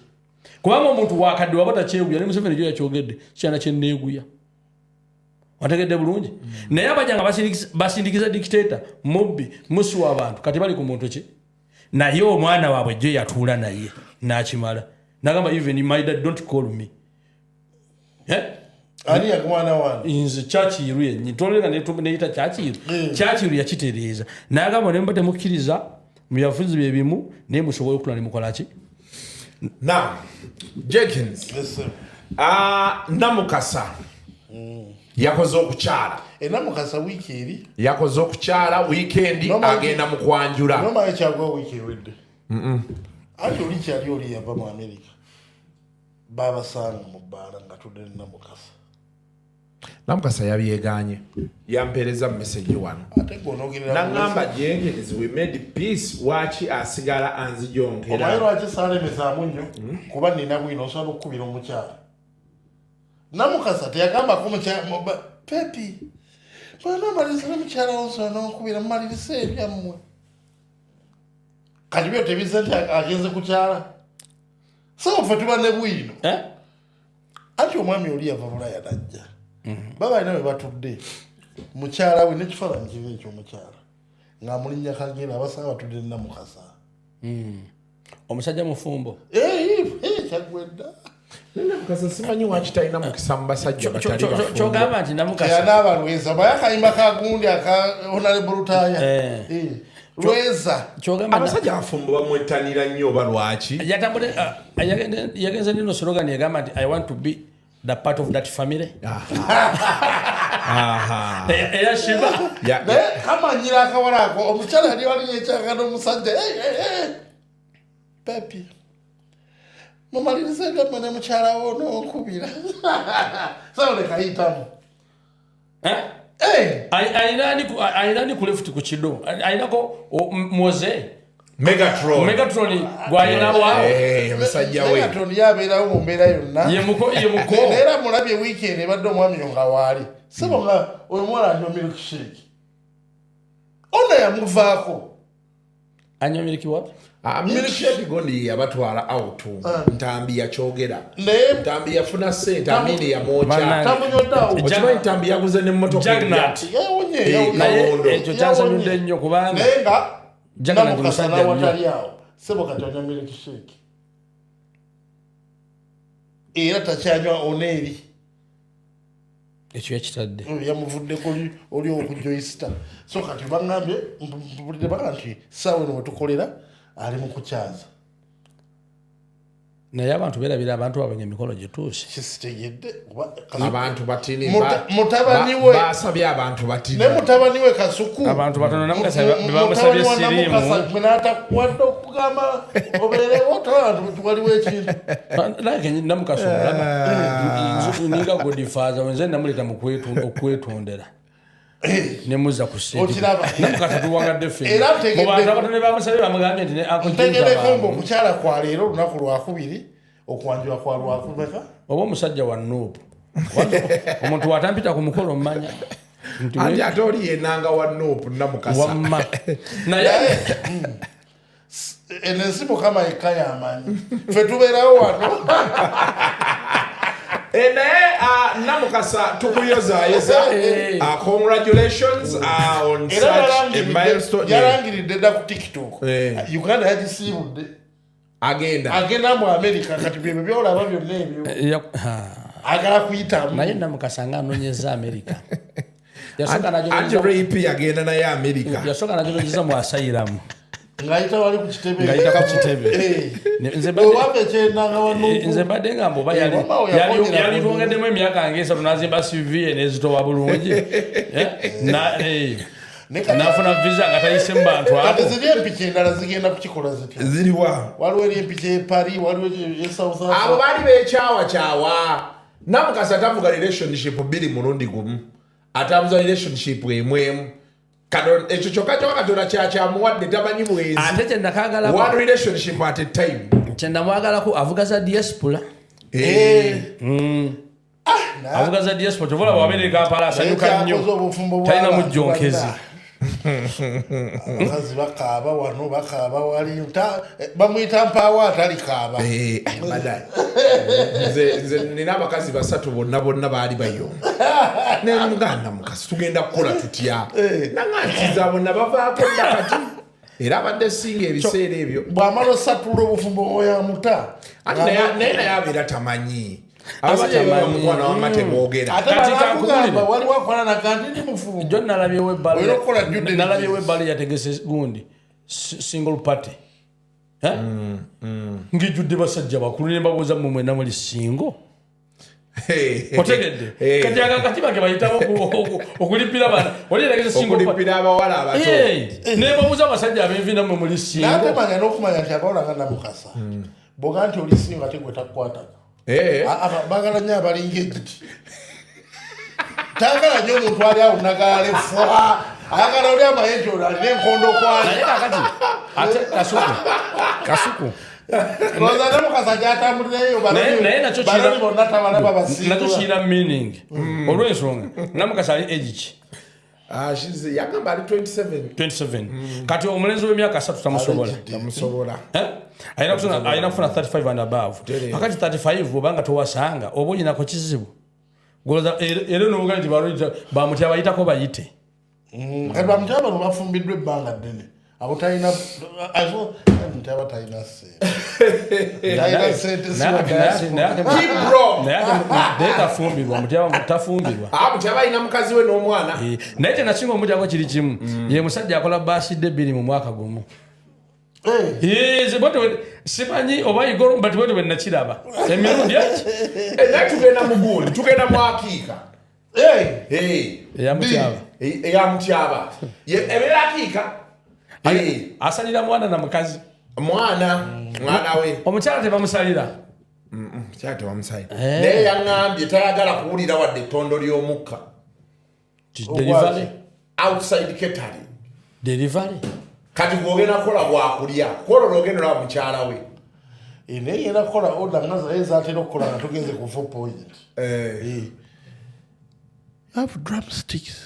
kubanga omuntu wakadde waba takyegulya ne Museveni gyo yakyogedde kyana kyenneeguya wategedde bulungi naye abajanga basindikiza dictator mubbi musu abantu kati bali ku muntu ki naye omwana waabwe gye yatuula naye n'akimala nagamba even my dad don't call me ani yakumwana wange inze kyakiiru yenyi tolenga neyita kyakiiru kyakiiru yakitereeza nagamba nemba temukkiriza mubyabufuzi byebimu naye musobola okutula nemukolaki now Jenkins Namukasa yakoze okukyala Namukasa wiiki eri yakoze okukyala weekend agenda mu kwanjula noma ekyagwa wiiki ewedde ati oli kyali oli yava mu America babasanga mu bbaala nga tudde Namukasa Namukasa yabyeganye yampereza message wano nangamba Jenkins we made peace wachi asigala anzijonkera omayiro akisalemezaamu nnyo kuba nina bwino osobola okukubira omukyala Namukasa teyagamba ko mukyala pepi bana maliza mukyala osobola n'okubira mumalirisa ebyammwe kati byo tebiza nti agenze kukyala so ffe tuba ne bwino anti omwami oli yava bulaya najja baba ina we batudde mukyala we nekifaananyi kibe ekyomukyala ng'amulinnya Kagera abasanga batudde Namukasa omusajja mufumbo kyagwedda Namukasa simanyi waki talina mukisa mu basajja batali bafumbo kyogamba nti Namukasa yanaaba Lweza baye akayimba kagundi aka Honorable Lutaaya Lweza abasajja bafumbo bamwettanira nnyo oba lwaki yatambule yagenze nino slogan yagamba nti I want to be the part of that family era shiba kamanyira akawala ako omukyala yali waliyo ekyaka n'omusajja pepi mumaliriza egamba ne mukyala wo n'okubira sawolekayitamu ayinani ku left ku kido ayinako moze Megatron gwayina wa musajja we Megatron yabeerawo mu mbeera yonna yemuko era mulabye weekend ebadde omwami nga waali sebo nga oyo mwala anywa milkshake ono yamuvaako anywa milkiwa milkshake gondi yabatwala out ntambi yakyogera ntambi yafuna sente amini yamocha tamunyoddawo okimanyi ntambi yaguze n'emmotoka ekyo kyansanyudde nnyo kubanga naye nga Namukasa n'awatali awo sebo kati anywa milkshake era takyanywa oneeri ekyo yakitadde yamuvuddeko oli okujoyisita so kati bangambye mpulidde baga nti saawa eno wetukolera ali mu kukyaza naye abantu beerabira abantu babanya emikolo gyetuuse kisitegedde abantu batini mutabani we basabye abantu batini ne mutabani we Kasuku abantu batono Namukasa bebamusabye siriimu n'atakuwadde okugamba obeerewo tabantu waliwo ekintu like Namukasa olaba ninga godfather wenze namuleta mu kwetondera nemuza kusirika Namukasa tuwangadde ffe mu bantu abatono bamusabye bamugambye nti ntegedeko mbu okukyala kwa leero olunaku lwakubiri okwanjula kwa lwakubeka oba omusajja wa Nuupu omuntu watampita ku mukolo mmanya anti ate oli yenanga wa Nuupu Namukasa wamma naye enensi Mukama yekka y'amanyi ffe tubeerawo wano naye Namukasa tukuyozayeza congratulations on such a milestone yalangiridde dda ku TikTok Uganda yagisiibudde agenda mu America kati byebyo byolaba byonna ebyo agala kuyitamu naye Namukasa ng'anoonyeza America anti rape yagenda naye America yasooka nagyononyeza mu asayiramu ngayita wali ku kitebe nze ekyendanga wanuupu nze mbadde ngamba oba yalitwongeddemu emyaka ng'esatu nazimba CV nezitowa bulungi nafuna visa nga tayise mu bantu abo ziri empiki endala zigenda kukikola zitya ziriwa waliwo eri empiki epari waliwo esouth africa abo baali bekyawakyawa Namukasa atavuga relationship bbiri mulundi gumu atambuza relationship emwemu ekyo kyokka kyoka Katonda kyakyamuwadde tamanyi bwezi ate kyendakaagala one relationship at a time kyendamwagalako avuga za diaspora avuga za diaspora tovola bwabeere Kampala asanyuka nnyo talina mujjonkezi abazi bakaaba wano bakaaba wali bamuyita mpaawo atali kaaba nze nina abakazi basatu bonna baali bayomba nemuganda Mukasa tugenda kukola tutya naŋantiza bonna bavaako ddakati era abadde singa ebiseera ebyo bw'amala osatula obufumbo oyamuta naye naye abeera tamanyi abasajja bamwana wamate boogera ate bakugamba wali wakola na kandi ndi mufumbo jo nalabyewo ebbala yategese gundi single party ngijjudde basajja bakulu ne mbabuuza mmwe mwena muli singo otegedde kati akakatiba ke bayitawo okulipira bana oliregeze singo okulipira abawala abato ne mbabuuza abasajja abenvi nammwe muli singo natemanya n'okumanya nti abawala nga Namukasa boga nti oli singo ate gwe takukwataga bagala nnyo abalinga egiti tagala nnyo omuntu ali awo nagale fwa ayagala oli amaye nti oli alina enkondo kwanaye kakati ate kasuku loza Namukasa gyatambulirayo baloni bonna tabalaba basinga nakyo kiina meaning olw'ensonga Namukasa ali age ki yagamba ali 27 kati omulenzi w'emyaka 3 tamusobola ayina kufuna 35 and above akati 35 obanga towasanga oba oyinako kizibu era nobuga nti bamutya bayitako bayite kati bamutya bano bafumbiddwa ebbanga ddene abo talina mutyaba talina naye tafumbirwa mutyaba alina mukazi we n'omwana naye kyenasinga omutyako kiri kimu ye musajja akola basidde 2 mu mwaka gumu simanyi oba igoro but bwe bwenakiraba emirundi eki naye tugenda mugundi tugenda mu akiika eyamutyaba ebeera akiika asalira mwana na mukazi mwana we omukyala tebamusalira mukyala tebamusalira naye yaŋŋambye tayagala kuwulira wadde ettondo ly'omukka outside catering delivery kati gwogenda kukola bwakulya kwololo ogenda olaba mukyala we naye yena kukola oda nga zaye zatera okukola nga tugenze ku food poison have drumsticks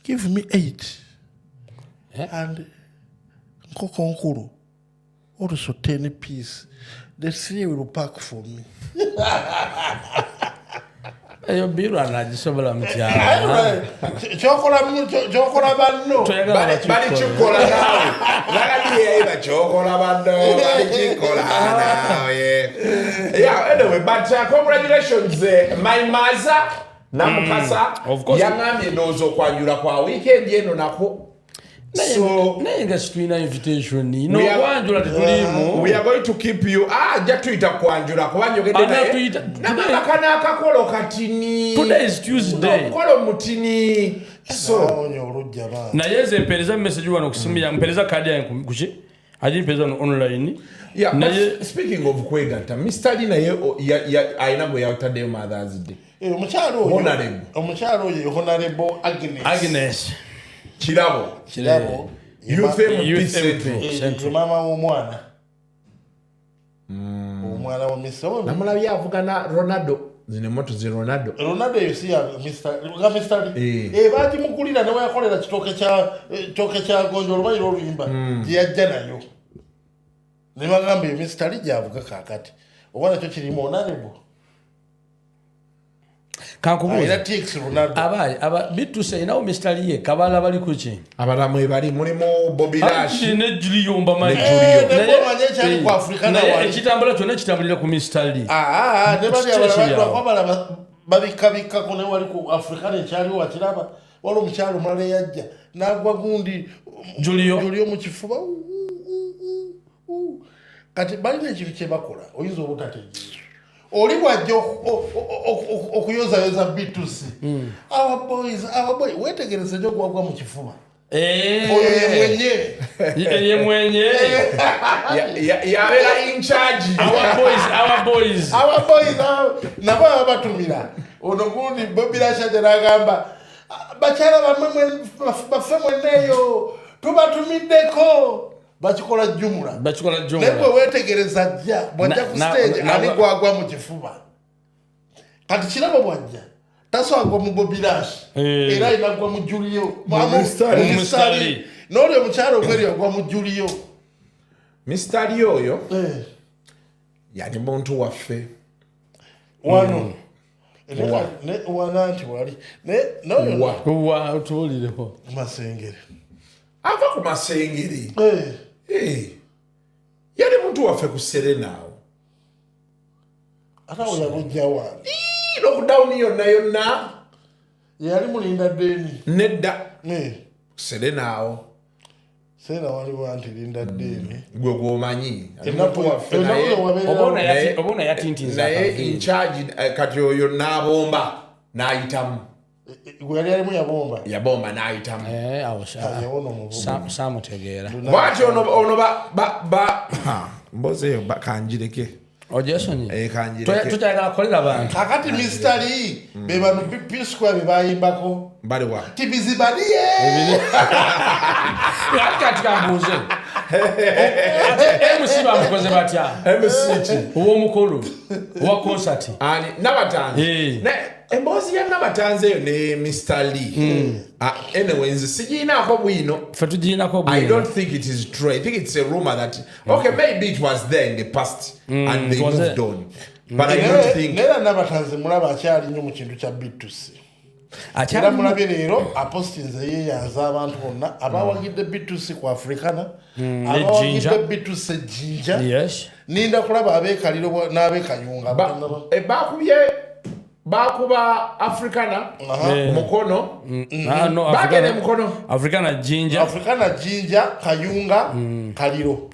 give me 8 and nkoko nkulu also 10 piece the 3 will pack for me eyo birwa nagisobola mukyala kyokola banno balikikola nawe balabiyeba kyokola banno balikikola nawe anyway but congratulations my mother Namukasa yaŋŋambye ndowooza okwanjula kwa weekend eno nako naye nga situlina invitation nokwanjula tetulimu we are going to keep you ajja tuyita kwanjula kuba njogedde naye namabaka n'akakolo katini today is Tuesday okukolo mutini naye nze mpereza message wano okusimira mpereza kadi yange kuki agimpereza online naye speaking of kwegatta Mr. Lee naye ayina gwe yataddeyo Mother's Day omukyalo oyo Honorable Agnes Kirabo Youth MP mama w'omwana omwana wa Mr. namulabye avugana Ronaldo zino moto zi Ronaldo eyo si ya Mr. Bagimugulira ne wayakolera kitooke kya gonjo olubayiro oluyimba gyeyajja nayo ne bagamba Mr. Lee gyavuga kakati oba nakyo kirimu Honorable kankubuuza bituse inawo Mr. Lee kabala bali kuki abalamu bali mulimu Bobby Lash ne Julio mbama ekitambula kyonna kitambulira ku Mr. Lee ne bali babikabika ko ne wali ku Africa ekyaliwo wakiraba wali omukyalo omulala eyajja n'agwa gundi Julio mu kifuba kati balina ekintu kye bakola oyinza obutategeera oli bwajja okuyozayoza bitusi our boy wetegereze nyo gwagwa mu kifuba oyo ye mwenye yabeera in charge our boys nabo babatumira ono gundi Bobby Lash n'agamba bakyala bamwe baffe mwenneeyo tubatumiddeko bakikola jumula naye wetegereza ajja bwajja ku stage ani gwagwa mu kifuba kati kirabo bwajja taswagwa mu Bobby Lash era inagwa mu Julio Mr. Lee n'oli omukyalo ogweri agwa mu Julio Mr. Lee oyo yali muntu waffe wano wananti wali noyo tuwulireho Masengere ava ku Masengere yali muntu waffe ku Serenaawo Atawo yabujjawa. Lockdown yonna. Yali mulinda deni. Nedda. Serenao. Sena waliwo anti linda deni. Gwe gwomanyi. Obona yatintinza. Naye in charge kati oyo n'abomba n'ayitamu. Gwe yali alimu yabomba. Yabomba n'ayitamu. Awo saamutegeera. Bw'ati ono mboze eyo kanjireke. Ojesonye. Kanjireke. Tutayagala kukolera abantu. Kakati Mr. Lee be bano P-Square be bayimbako. Baliwa. Tibizibadiye. Yakati kambuze. MC bamukoze batya. MC uwo mukolo wa concert. Ani nabatanze. Embozi ya nabatanze yo ne Mr. Lee. Anyway, sijinako bwino. Fatujinako bwino. I don't think it is true. I think it's a rumor that okay, maybe it was there in the past and they moved on. But I don't think nera nabatanze mulaba akyali nnyo mu kintu kya B2C. Era mulabye leero apostinze ye yanza abantu bonna abawagidde B2C ku Africana, abawagidde B2C Jinja. Yes. Ninda kulaba abeekaliro n'abeekayunga. Bakuba Africana mukono. No, Africana Jinja. Africana Jinja, Kayunga, Kaliro.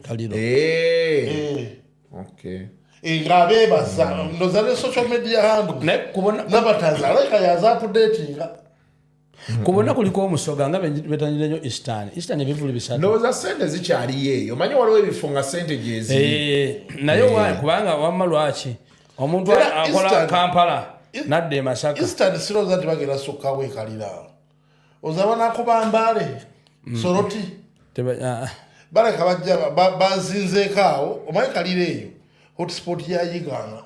Okay. Ingabe basa ndozale social media handle nabatanza aleka yaza updating kubona kuliko omusoga nga betanyire nyo Eastern ebivulu bisatu ndoza sente zikyali yeyo manyi waliwo ebifunga sente jezi nayo kubanga wamalwachi omuntu akola Kampala nadde Masaka Eastern siroza tibagera sokka wekalira ozabana kubambale soroti bareka bajja bazinzeekaawo omayikalira eyo hotspot ya yiganga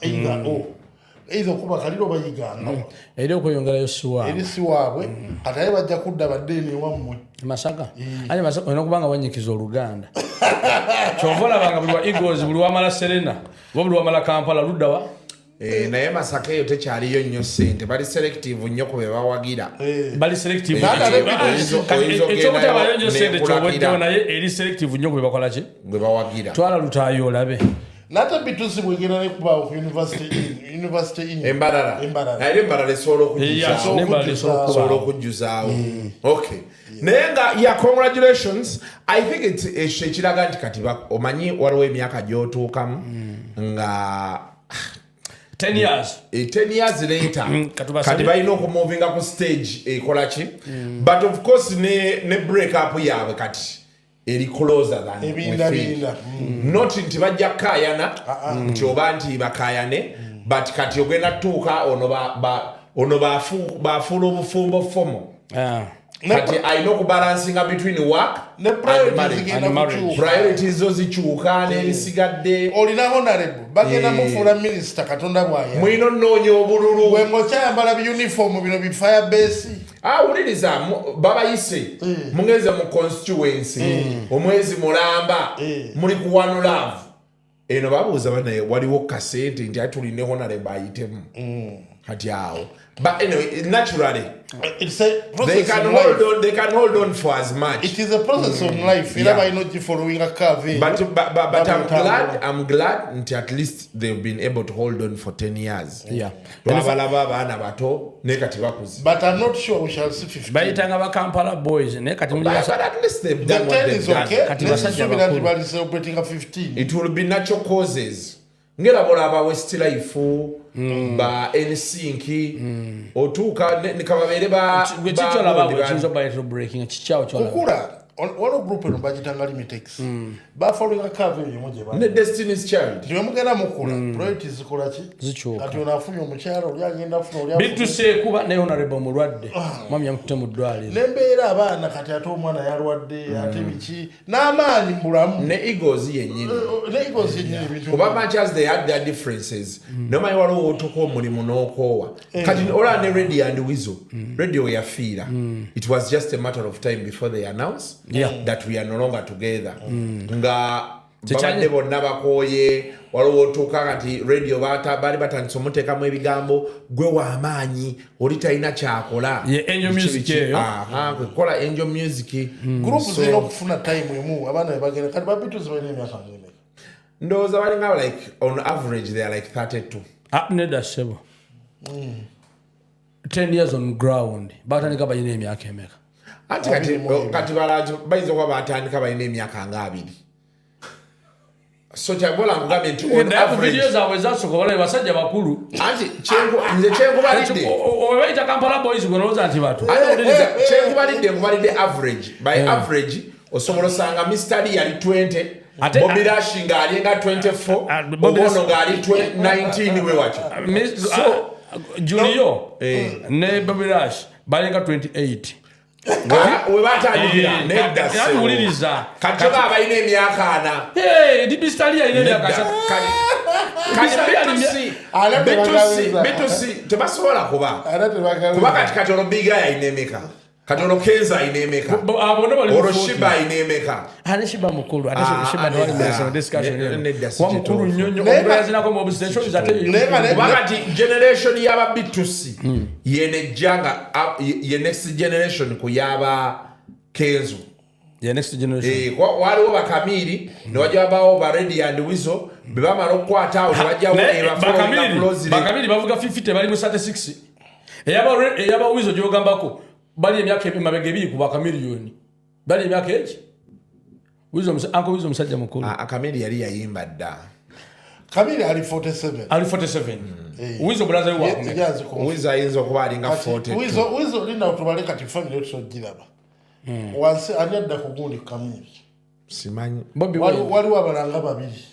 either kuba kaliro bayiganga eri okuyongerayo siwaabwe ataye bajja kudda baddeeni wammwe Masaka ali Masaka olina kubanga wanyikiza Oluganda kyovola banga buli wa Eagles buli wa mala Serena buli wa mala Kampala luddawa naye Masaka eyo tekyaliyo nnyo ssente bali selective nnyo ku be bawagira bali selective ekyokutebayo nnyo ssente kyoboddewo naye eri selective nnyo ku be bakola ki gwe bawagira twala lutaayo olabe nata B2C bwegera ne kuba ku university in Embarara naye Embarara solo okujjuzaawo okay naye nga congratulations I think it's ekiraga nti kati omanyi waliwo emyaka gy'otuukamu nga 10 years 10 years later kati balina okumuvinga ku stage ekola ki but of course ne break up yaabwe kati eri closer than ebinda not nti bajja kayana nti oba nti bakayane but kati ogenda tuuka ono bafuula obufumbo fomo kati alina okubalansinga between work and marriage priorities zo zikyuka n'ebisigadde olina honorable bagenda mufuula minisita katonda bw'aya mwino nnoonya obululu bwe ng'okyayambala uniform bino bi fire base wuliriza babayise mugenze mu constituency omwezi mulamba muli ku one love eno babuuza banaye waliwo kasente nti ati tuline honorable ayitemu kati awo but anyway naturally it's a process they can hold on for as much. It is a process of life. You never know if following a curve. But I'm glad until at least they've been able to hold on for 10 years. Yeah. But I'm not sure we shall see 15. But Kampala boys, but at least they've done what they've done. Okay. Celebrating a 15. It will be natural causes. Ngelabola aba Westlife ba NSYNC otuka ne kababere ba chicho laba chinzo by breaking chichao chola okura wano group no bagitanga limitex ba following a curve yo moje ba ne Destiny's Child ndiwe mugenda mukula priorities zikola ki zichoka ati onafunyo omukyalo oli agenda afuna oli bitu se kuba ne honorable mulwadde mwami yamutte mu ddwaliro nembeera abaana kati ate omwana yalwadde ate biki n'amaanyi mbulamu ne Eagles yenyini kuba much as they had their differences nomanyi waliwo otuko omulimu n'okoowa kati ola ne Radio and Weasel radio yafiira it was just a matter of time before they announced that we are no longer together nga babadde bonna bakooye waliwo otuuka kati radio bali batandise omuteekamu ebigambo gwe w'amaanyi oli talina kyakola kwekola angel music group zirina okufuna time emu abaana bebagenda kati babituzi balina emyaka ngene ndowooza balinga like on average they are like 32 Nedda ssebo. 10 years on ground. Batandika balina emyaka emeka. Anti kati balaji bayinza kuba batandika balina emyaka nga 2. So kyabola ngugambye nti on average video zaabwe zasooka balabe basajja bakulu. Anti nze kyenkubalidde obayita Kampala boys gwe nolowooza nti bato. Nkubalidde average. By average osobola osanga Mr. Lee yali 20, Bobby Rush ng'ali nga 24, Obono ng'ali 19 we wacho. Julio ne Bobby Rush bali nga 28. We batandikira nedda tuwuliriza kati abalina emyaka 4. Di Mr. Lee alina emyaka 3. Bitusi tebasobola kuba kati ono Big Guy alina emeka. Katono Kenza inemeka. Oroshiba inemeka. Shiba mukulu. Shiba no wali discussion. Wa mukulu nyonyo omugazi nako mu obsession zate. Wakati generation yaba bitusi. Yene janga ye next generation kuyaba Kenzo. Ye next generation. Waliwo bakamiri ne wajabawo ba Ready and Weasel bebama lokwata awo wajawo bakamiri bavuga 50 bali mu 36. Eyaba Weasel gyogambako. Bali emyaka emabega ebiri kuba akamiliyoni. Bali emyaka eki? Uncle Wizo musajja mukulu. Akamili yali yayimba dda. Kamili ali 47. Ali 47. Wizo brother wako. Wizo ayinza okuba ali nga 40. Wizo linda otubale kati family etujiraba. Wansi anyadda kugundi Kamili. Simanyi. Waliwo abalanga babiri.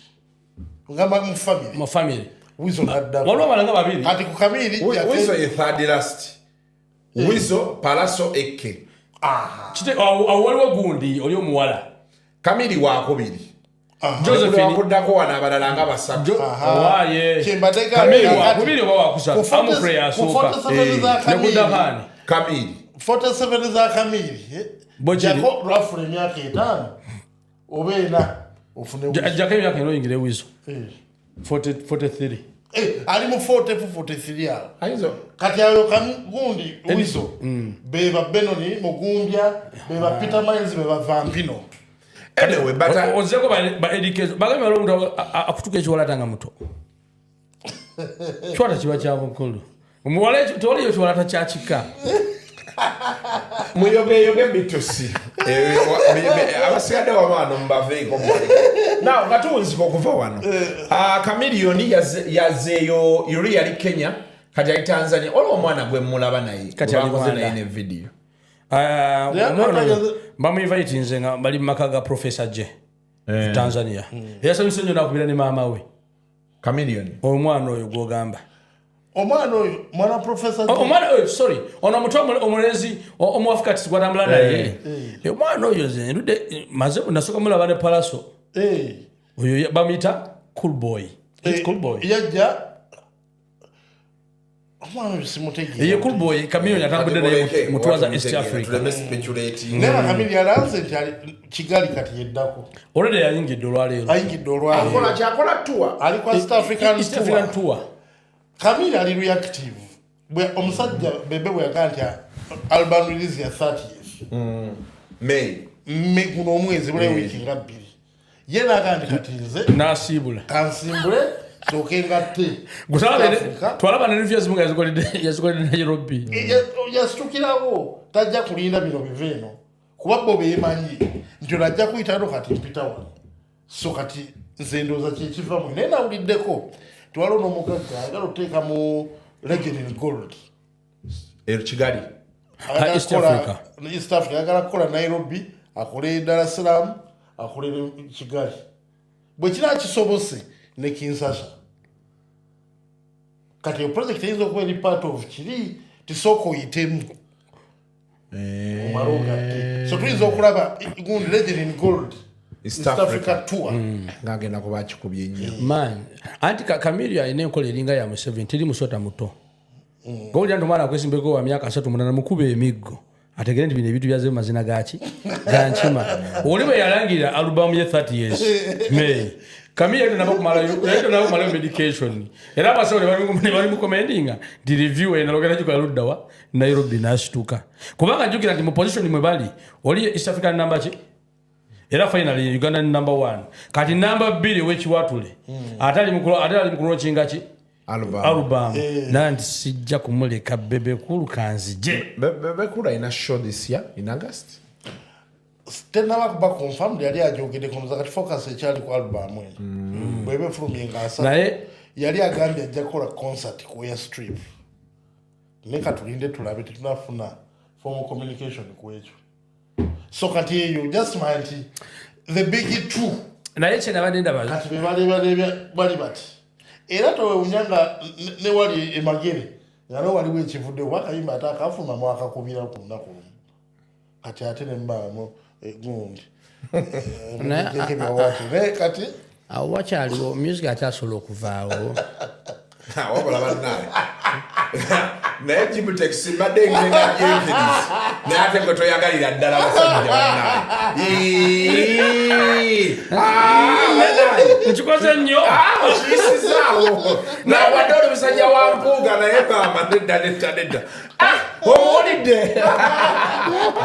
Ngamba mu family. Mu family. Wizo nadda. Waliwo abalanga babiri. Kati ku Kamili Wizo ye third last. Wizo Palaso Eke. Chite waliwo gundi oli omuwala. Kamili wakubiri. Josephine wakudako wana abalala nga basatu. Waye. Kamili wakubiri oba wakusatu. Amufre asoka. Nekudakani. Kamili. 47 za Kamili. Jako rafure emyaka 5. Obeena ofune. Jako emyaka eno ingire Wizo. 43. Ali mu 43 awo. Aizo. Kati ayo gundi Wizo. Beba Benoni Mugumbya, beba Peter Miles, beba Vampino. Anyway, but ozeko ba education. Bagame balo muntu akutuka ekiwala tanga muto. Chwata kiba kya mukulu. Omuwala toli yo kiwala takyakika. Muyoge bitusi. Abasigadde wabano mbaveeko mwali. Now ngatunziko okuva wano. Chameleone yazeeyo yuli yali Kenya kati ali Tanzania. Olwo omwana gwe mulaba naye. Kati ali naye ne video. Bamu invite nze nga bali makaga Professor J. Tanzania. Yasabise nnyo nakubira ne maama we. Chameleone. Omwana oyo gwogamba. Omwana oyo mwana Professor J. Omwana oyo sorry. Ono muto omulezi omuafrika tisgwadambula naye. Omwana oyo nze ndude maze nasoka mulaba ne Palaso. Oyo bamita Cool Boy. Cool Boy. Yajja omwana simutegi. Ye Cool Boy Chameleone atambudde naye mutwaza East Africa. Nera Chameleone alanze nti Kigali kati yeddako. Already yayingidde olwaleero. Ayingidde olwaleero. Akola tour. Ali kwa East African Tour. Chameleone ali reactive. Bwe omusajja bebe bwe yakanti album release ya 30 years. May kuno omwezi bule wiki nga 2. Yena akanti katinze nasibula. Kansimbule sokenga te. Twalaba ne reviews munga yazikolide Nairobi. Yasitukirawo tajja kulinda bino biveno. Kuba bo bemanyi nti najja kuyitano kati mpita wano. So kati nze ndoza kyekiva mu nena uliddeko. Twalo n'omugagga agala oteeka mu Legend in Gold. Kigali. East Africa. East Africa agala kukola Nairobi, akole Dar es Salaam, akole Kigali. Bwe kina kisobose ne Kinshasa. Kati yo project eyinza okuba eri part of kiri tisoko yitemu. So tuyinza okulaba gundi Legend in Gold. East Africa tour. Ngagenda kuba kikubye nnyo. Man, anti Chameleone alina enkola eringa ya 70 musota muto. Goli ndo mwana kwesimbeko wa miaka 38 mukube emiggo. Ategere nti bino ebitu byaze mazina gachi. Ganchima. Oliwe yalangira album ye 30 years. Me. Chameleone nabo medication. Era basole bali mu commending di review ena logera jiko luddawa Nairobi nashtuka. Kubanga njukira ndi mu position mwe bali. Oli East African number chi? Era finally Uganda number 1. Kati number 2 wechi watule. Atali mukulu chingachi. album nanti sijja kumuleka bebe kulu kanzije bebe kulu ina show this year in August tenaba kuba confirmed yali ajogede kono zakati focus ekyali ku album bwebe fuluminga asa naye yali agambye ajja kola concert ku Airstrip leka tulinde tulabe tunafuna formal communication ku ekyo so kati you just mind the big two naye kye nabadde kati bali bati era towe unyanga ne wali emagere yalo waliwo ekivudde wakayimba ate akafuna mwaka kubira ku lunaku lumu kati ate ne mbaamu gundi kati awo wakyaliwo music akyasobola okuvaawo wabula bannaye naye Jim Tex mbadde ngenda Jenkins naye ate gwe toyagalira ddala basajja bannaye nkikoze nnyo kiyisizaawo nawadde oli musajja wa mpuuga naye bamba nedda owulidde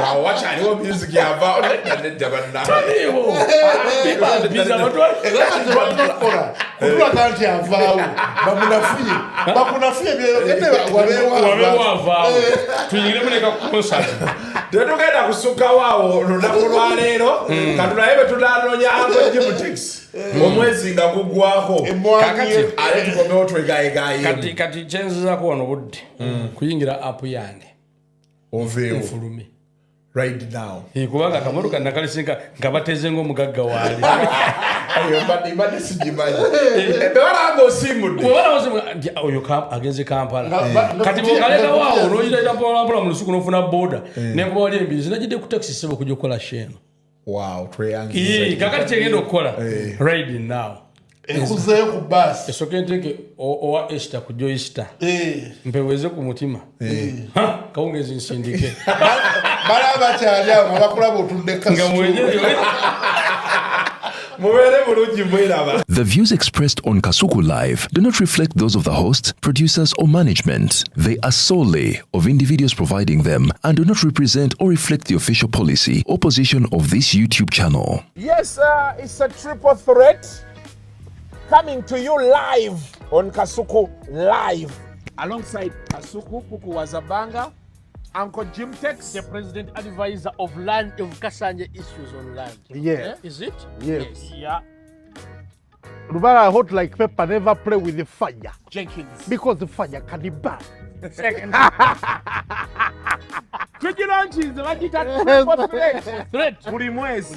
awo wakyaliwo music yava nedda bannaye kutulaga nti avaawo bakunafuye wabeewavaawo tuyingire muleka concert tetugenda kusukawaawo olunaku lwaleero katulaye bwe tunanonyango Jim Tex omwezi nga gugwako ate tukomewo twegayegaye kati kyenzizaako wano budde kuyingira app yange oveewo nfulume right now kubanga akamotoka nakalisinka nga bateze ng'omugagga waali mbadde sigimanyi bewalanga osimudde oyo agenze Kampala kati bwokalekawaawo noyitaita mpolampola mu lusuku n'ofuna boda nenkuba wali embiri zinagidde ku taxi sebo okujja okukola sheeno kakati kyegenda okukola riding now ekuzeeyo ku baasi esooka enteeke owa Esther ku Joyster mpeweze ku mutima kawungezi nsindike balaba bakyali awo abakulaba otudde nga mwenyeyo The views expressed on Kasuku Live do not reflect those of the host, producers, or management. They are solely of individuals providing them and do not represent or reflect the official policy or position of this YouTube channel. Yes, it's a triple threat coming to you live on Kasuku Live. Alongside Kasuku, Kuku Wazabanga, Uncle Jim Tex, the president advisor of land of Kasanje issues on land. Yeah. Is it? Yes. Yeah. Rubara hot like pepper, never play with the fire. Jenkins. Because the fire can be bad. Second. Vigilantes, threat. Threat. Buli mwezi.